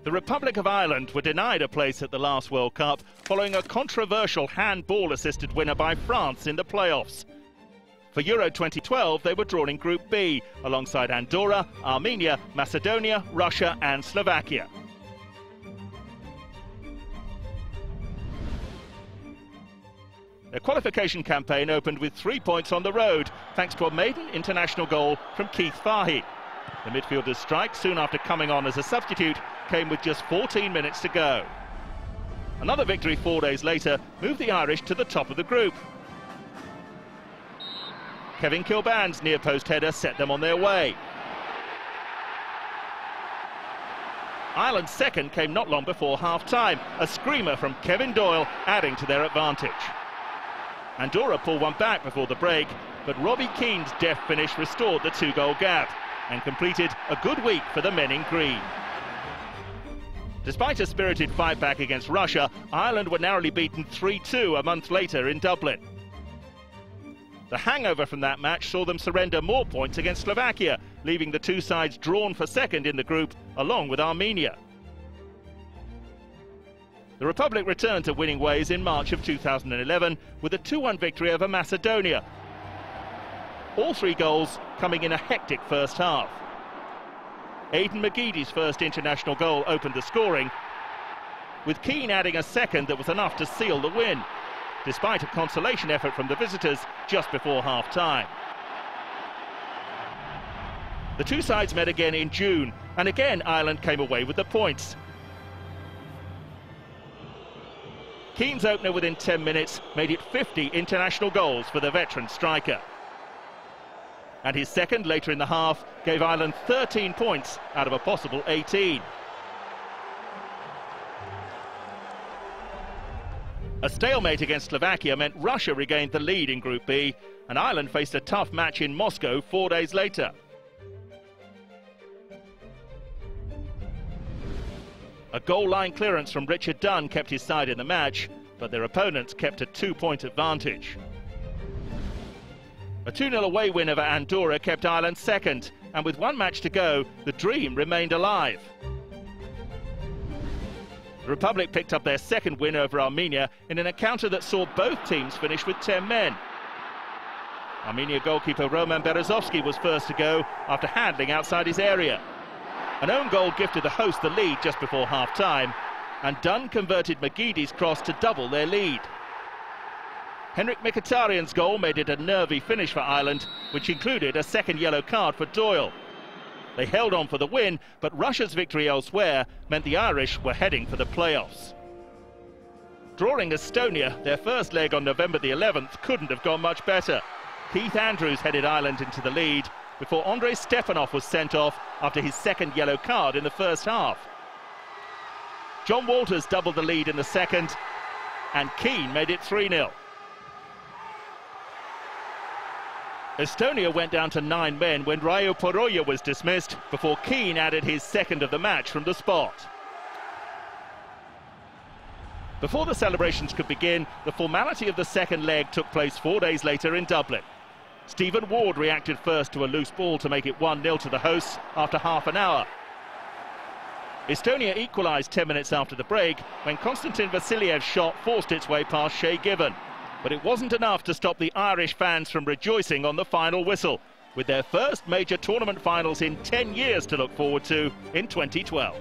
The Republic of Ireland were denied a place at the last World Cup following a controversial handball-assisted winner by France in the playoffs. For Euro 2012, they were drawn in Group B, alongside Andorra, Armenia, Macedonia, Russia and Slovakia. Their qualification campaign opened with 3 points on the road, thanks to a maiden international goal from Keith Fahey. The midfielder's strike, soon after coming on as a substitute, came with just 14 minutes to go. Another victory 4 days later moved the Irish to the top of the group. Kevin Kilbane's near-post header set them on their way. Ireland's second came not long before half-time, a screamer from Kevin Doyle adding to their advantage. Andorra pulled one back before the break, but Robbie Keane's deft finish restored the two-goal gap and completed a good week for the men in green. Despite a spirited fight back against Russia, Ireland were narrowly beaten 3-2 a month later in Dublin. The hangover from that match saw them surrender more points against Slovakia, leaving the two sides drawn for second in the group, along with Armenia. The Republic returned to winning ways in March of 2011 with a 2-1 victory over Macedonia. All three goals coming in a hectic first half. Aidan McGeady's first international goal opened the scoring, with Keane adding a second that was enough to seal the win, despite a consolation effort from the visitors just before half-time. The two sides met again in June, and again Ireland came away with the points. Keane's opener within 10 minutes made it 50 international goals for the veteran striker. And his second later in the half gave Ireland 13 points out of a possible 18. A stalemate against Slovakia meant Russia regained the lead in Group B, and Ireland faced a tough match in Moscow 4 days later. A goal-line clearance from Richard Dunne kept his side in the match, but their opponents kept a 2-point advantage. A 2-0 away win over Andorra kept Ireland second, and with one match to go, the dream remained alive. The Republic picked up their second win over Armenia in an encounter that saw both teams finish with 10 men. Armenia goalkeeper Roman Berezovsky was first to go after handling outside his area. An own goal gifted the host the lead just before half-time, and Dunne converted McGeady's cross to double their lead. Henrik Mkhitaryan's goal made it a nervy finish for Ireland, which included a second yellow card for Doyle. They held on for the win, but Russia's victory elsewhere meant the Irish were heading for the playoffs. Drawing Estonia, their first leg on November the 11th couldn't have gone much better. Keith Andrews headed Ireland into the lead before Andrei Stepanov was sent off after his second yellow card in the first half. John Walters doubled the lead in the second, and Keane made it 3-0. Estonia went down to 9 men when Ryo Poroya was dismissed before Keane added his second of the match from the spot. Before the celebrations could begin, the formality of the second leg took place 4 days later in Dublin. Stephen Ward reacted first to a loose ball to make it 1-0 to the hosts after half an hour. Estonia equalised 10 minutes after the break when Konstantin Vasiliev's shot forced its way past Shay Given. But it wasn't enough to stop the Irish fans from rejoicing on the final whistle, with their first major tournament finals in 10 years to look forward to in 2012.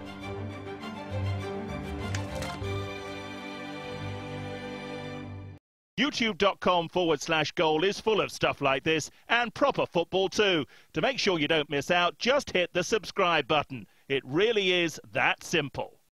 YouTube.com/goal is full of stuff like this, and proper football too. To make sure you don't miss out, just hit the subscribe button. It really is that simple.